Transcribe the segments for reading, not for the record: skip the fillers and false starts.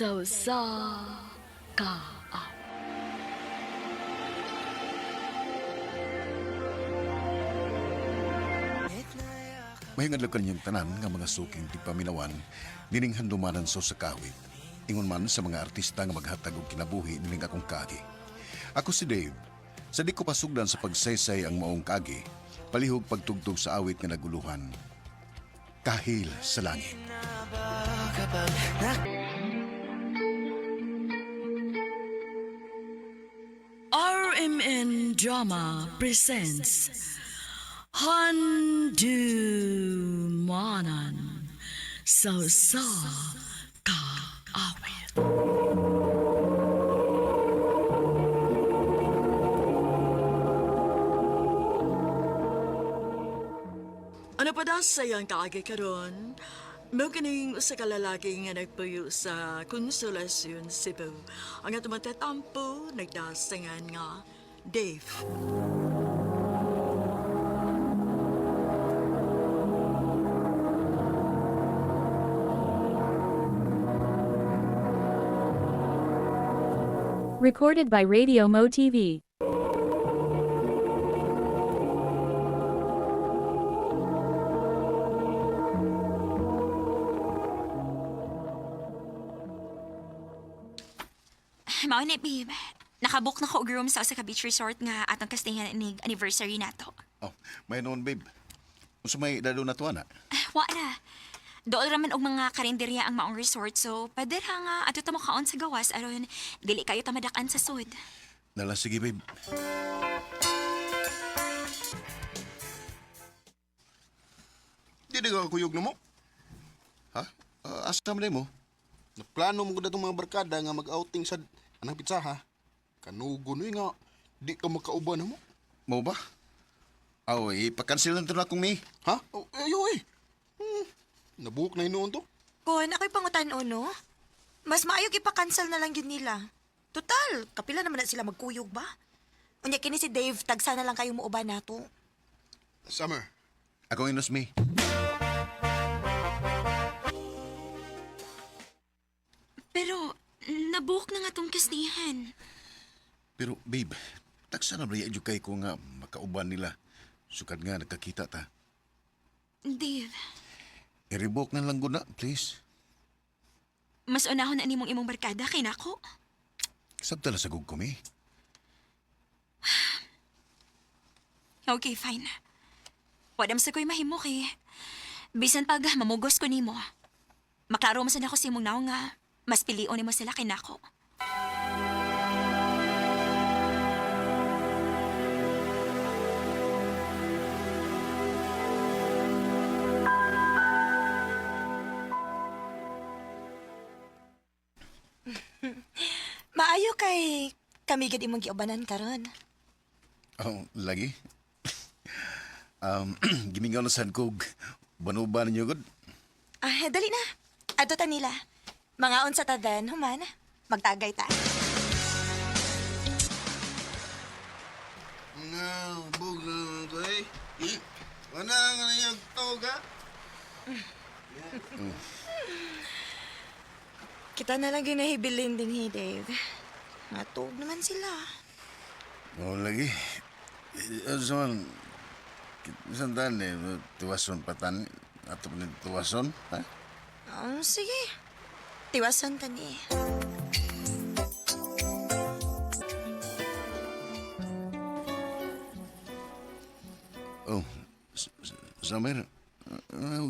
So sa ka. May nga kanyang tanan nga mga suking tipaminawan nining handumanan so sa kawit. Ingon man sa mga artista nga maghatag og kinabuhi nining akong kagi. Ako si Dave. Sa di ko pasugdan sa pagsaysay ang maong kagi, palihog pagtugtog sa awit nga naguluhan. Kahil sa langit. RMN Drama presents Handumanan So sa ka awit. Ano pa daw sayang kaagay karon? Mao kining usa ka lalaki nga nagpuyo sa Konsolasyon, Cebu. Ang atong matatampo nagdasangan nga Dave. Recorded by Radio Mo TV. Mao ni babe. Nakabook na ko og room sa usa ka beach resort nga atong kastayan inig anniversary nato. Oh, may noon babe. Unsa may dado na tuwa na? Wa na. Dool raman og mga karinderya ang maong resort so pader nga ato ta makaon sa gawas aron dili kayo ta madakan sa sud. Nala sige babe. Di ka kuyog na mo. Ha? Asa man mo? Naplano mo ko na itong mga barkada nga mag-outing sa anang pizza ha. Kanugo no nga, di ka makauban na mo. Mo ba? Aw, ipakansil na ito na akong may. Ha? Oh, ayo eh. Nabuhok na hinuon to. Kon, ako'y pangutan-o, no? Mas maayog ipakansel na lang yun nila. Total, kapila naman na sila magkuyog ba? Unya kini si Dave, tagsa na lang kayo muuban nato. Summer. Akong inos may. Pero nabook na nga tong kastayan. Pero babe, taksa na ba yung kay ko nga makauban nila. Sukad nga nagkakita ta. Dave, I-revoke na lang na, please. mas unahon na nimong imong barkada kay nako. Sabta na sa gug ko may. Okay, fine. Wadam sa ko'y mahimo kay bisan pag mamugos ko nimo. Maklaro man sa nako si imong naong nga mas pilion nimo sila kay nako. Maayo kay kami gid imong giubanan karon. Oh, lagi? Gimingaw na sad kog. Banuba ninyo gud. Ah, dali na. Adto ta nila. Mga unsa ta dan, human. Magtagay ta. Nga, bug na naman to eh. Wala nga na yung tawag ha? Kita na lang ginahibilin din hi Dave. Natug naman sila. Oh, lagi. Asan, sandan eh, tuwason patan. Ato pa tuwason, ha? Sige. Tiwasan ta ni. Oh, Samer,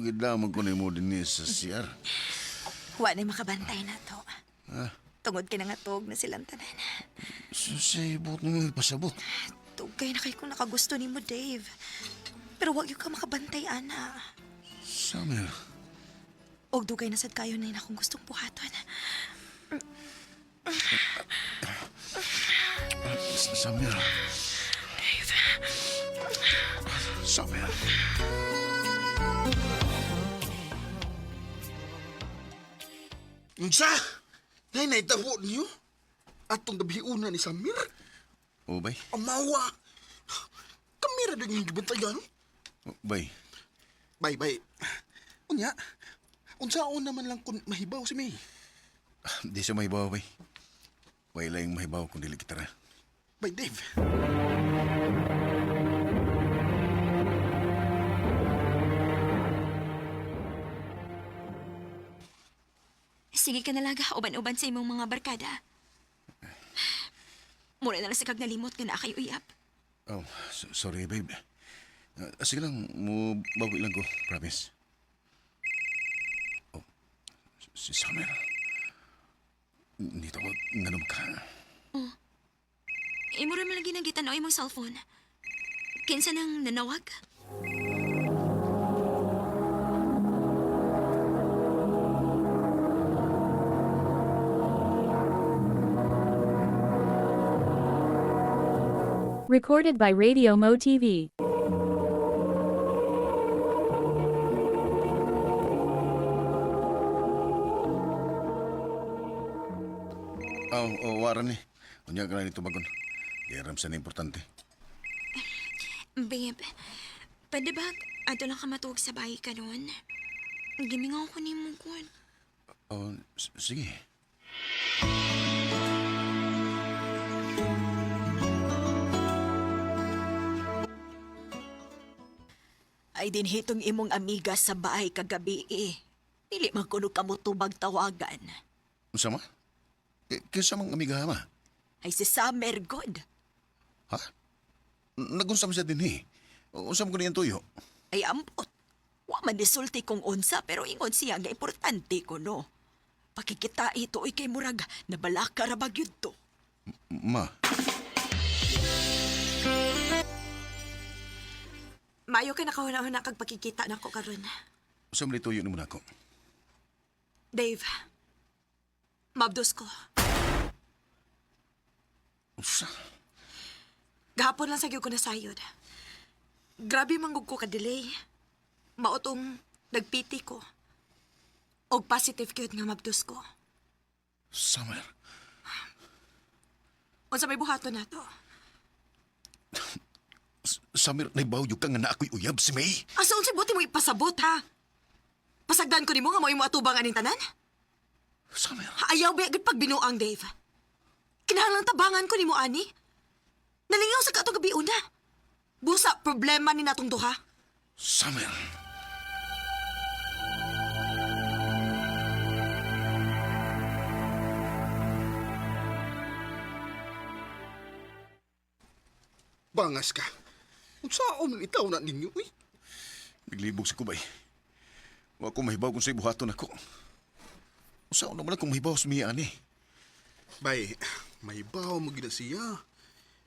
gidamag ko na mo din sa CR. Wa na makabantay na to. Tungod kinangatog na silang tanan. Susibot na nga pasabot. Tugay na kay kung nakagusto ni mo, Dave. Pero wag yung ka makabantay, ana. Samer, Og dugay na sad kayo na akong gustong buhaton. Samer, Dave. Samer. Unsa? Nay naitabo niyo? Atong gabiuna ni Samir? O, bay? Amawa! Kamera din yung gibantayan. O, bay? Bay. Unya, unsaon naman lang kung mahibaw si May. Di siya mahibaw, bay. Wala yung mahibaw kung dili kita ra. Bay, Dave. Sige ka nalaga, uban-uban sa imong mga barkada. Mura na lang sa kag nalimot nga na kayo uyap. Oh, sorry, babe. Sige lang, mo bawi lang ko, promise. Oh, si Summer. Dito ko, nganom ka. Mura man lagi nang gitanaw imong cellphone. Kinsa nang nanawag? Recorded by Radio Mo TV. Waran ni. Unya ka na nito bagon. Di aram sa na importante. Babe, pwede ba ato lang ka matuog sa bahay ka nun? Gimingaw ko ni mo kun. Oh, sige. Ay dinhitong imong amiga sa bahay kagabi eh. Dili man kuno kamo tubag tawagan. Unsa ma? Kinsa mang amiga ma? Ay si Summer God. Ha? Nagunsa man siya din eh. Unsa man ko niyan tuyo? Ay ambot. Wa man disulti kong unsa pero ingon siya nga importante ko no. Pakikita ito ay kay murag nabalaka ra bagyud to. Ma, Maayo kay nakahuna-huna kag pagkikita nako karon. unsa man tuyo nimo nako? Dave, mabdos ko. Unsa? Gahapon lang sa gyud ko nasayod. Grabe manggug ko ka-delay. Maotong nagpiti ko. Og positive gyud nga mabdos ko. Summer. Unsa may buhaton nato? Summer, naibaw yung ka nga na ako'y uyab si May. Asa unsay buti mo ipasabot ha? Pasagdan ko nimo nga mo imo atubang aning tanan? Summer. Ayaw ba gid pag binuang Dave? Kinahanglan tabangan ko nimo ani. Nalingaw sa katong gabi una. Busa problema ni natong duha. Summer. Bangas ka. Unsaon man itaw na ninyo, uy? Naglibog si Kubay. Wa ko mahibaw kung sa'y buhaton ako. Usaon naman akong mahibaw sa miya ani. Bay, may baw mo gina siya.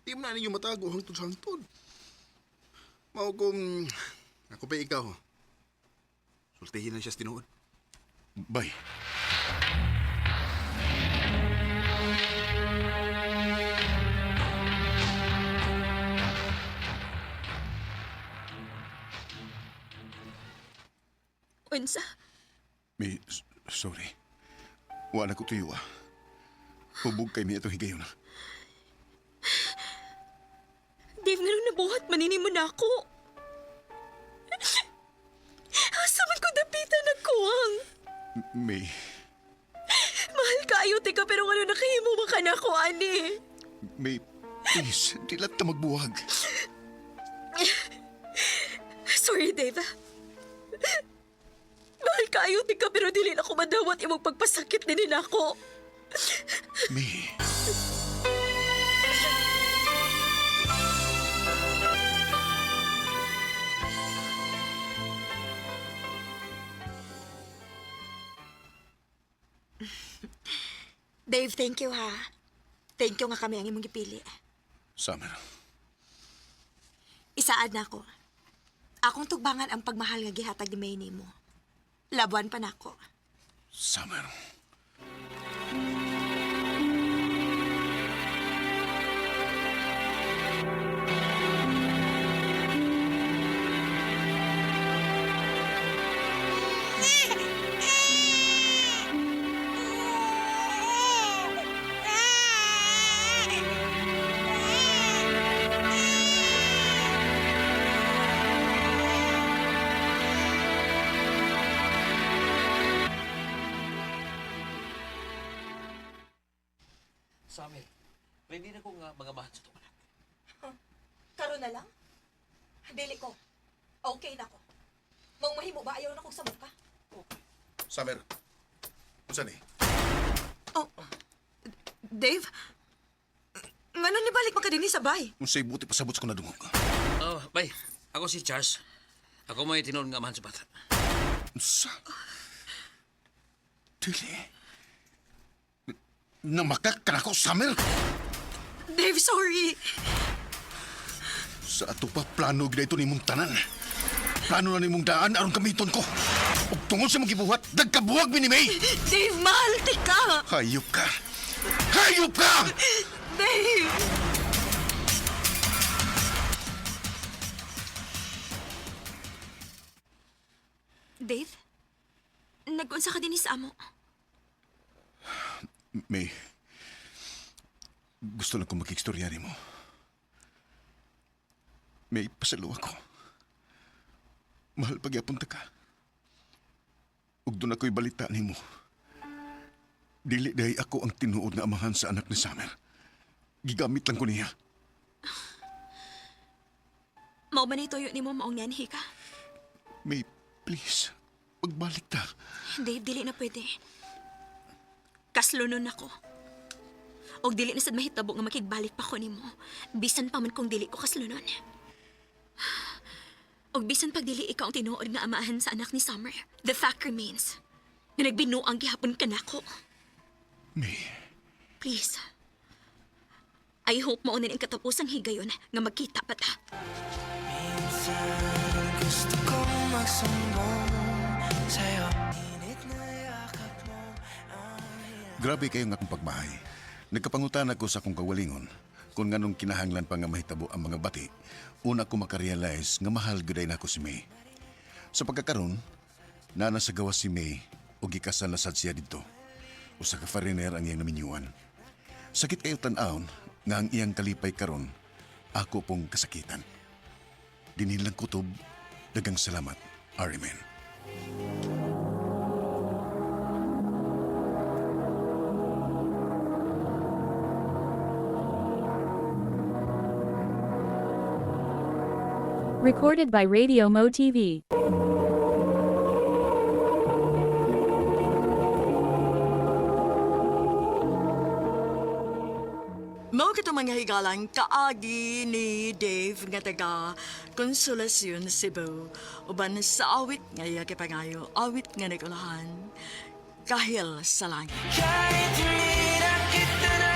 Di mo na ninyo matago hangtod sa hangtod. Mao kung ako pa ikaw. Sultihin na siya sa tinuod. Bay. Unsa? May, sorry. Wala ko tuyo ah. Hubog kay mi itong higayon na. Dave, nga nung nabuhat manini mo na ako. Asa man ko dapitan nagkuwang. May, Mahal kayo, tika, pero ano nakahimo ba ka na ako, ani? May, please, di lang ta magbuwag. Sorry, Dave. Mahal kayo, tika, pero dili na ako madawat imong pagpasakit din nila ako. May, Dave, thank you ha. Thank you nga kami ang imong gipili. Summer. Isaad na ako. Akong tugbangan ang pagmahal nga gihatag ni May nimo. Labuan pa nako. Summer. Summer, ready na ko nga mga mahal sa itong anak. Karon na lang? Dili ko. Okay na ko. Mong mahimo ba ayaw na kong sabot ka? Summer, unsa ni? Oh, Dave? Ngano ni balik man ka dinhi sa bay? Unsay buti pasabot ko na dungog. Oh, bay, ako si Charles. Ako may tinuod nga mahal sa bata. Unsa? Dili. Namakak ka na ko, Summer? Dave, sorry. Sa ato pa plano gina ito ni mong tanan. Plano na ni mong daan aron kamiton ko. Ug tungod sa mong gibuhat, dagkabuwag mi ni May. Dave, mahal ka! Hayop ka! Hayop ka! Dave! Dave? Nag-unsa ka din sa amo? May, gusto lang kong makikstorya ni mo. May, pasalo ako. Mahal pagyapon ta ka. Ug doon ako'y balita ni mo. Dili dahi ako ang tinuod nga amahan sa anak ni Summer. Gigamit lang ko niya. Mao ba ni tuyo ni mo maong nanhi ka? May, please, magbalik ta. Dave, dili na pwede. Kaslunon ako. Og dili na sad mahitabo nga makigbalik pa ko nimo. Bisan pa man kung dili ko kaslunon. Og bisan pag dili ikaw ang tinuod nga amahan sa anak ni Summer, the fact remains na nagbinuang gihapon ka nako. May, Please. I hope mo ang katapusang higayon nga magkita pa ta. Gusto kong magsumbong sa'yo. Init na yakap mo. grabe kayo nga akong pagbahay. Nagkapangutan ako sa akong kawalingon kung nganong kinahanglan pa nga mahitabo ang mga bati. Una ko makarealize nga mahal guday na ako si May. Sa pagkakaroon, nasa gawa si May o gikasal na sad siya dito. Usa ka foreigner ang iyang naminyuan. Sakit kayo tan-aon nga ang iyang kalipay karon ako pong kasakitan. Dinilang kutob, dagang salamat, Arimen. Recorded by Radio Mo TV. Mao kito mga higalang kaagi ni Dave nga taga Konsolasyon, Cebu. Uban sa awit nga iya kipangayo, awit nga nagulahan. Kahil sa langit. Kahit hindi na kita na.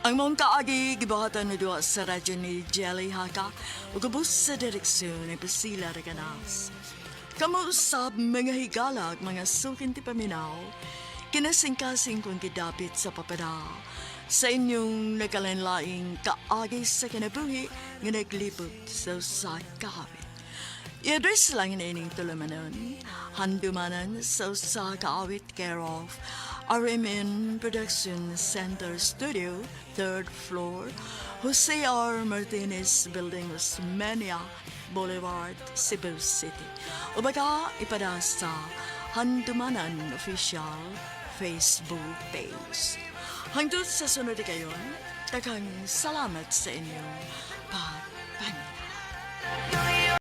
Ang mong kaagi gibahatan na duwa sa radyo ni Jelly Haka o gabos sa direksyon ni Pasila Reganas. Kamuusap mga higalag, mga sukin ti paminaw, kinasingkasing kong gidapit sa papada sa inyong nakalanlaing kaagi sa kinabuhi nga naglipot sa kahapit. I-address lang na ining tulamanon, handumanan sa kaawit care of RMN Production Center Studio, 3rd floor, Jose R. Martinez Building, Osmeña Boulevard, Cebu City. O baka ipada sa Handumanan Official Facebook page. Hangtod sa sunod kayon, taghang salamat sa inyong pag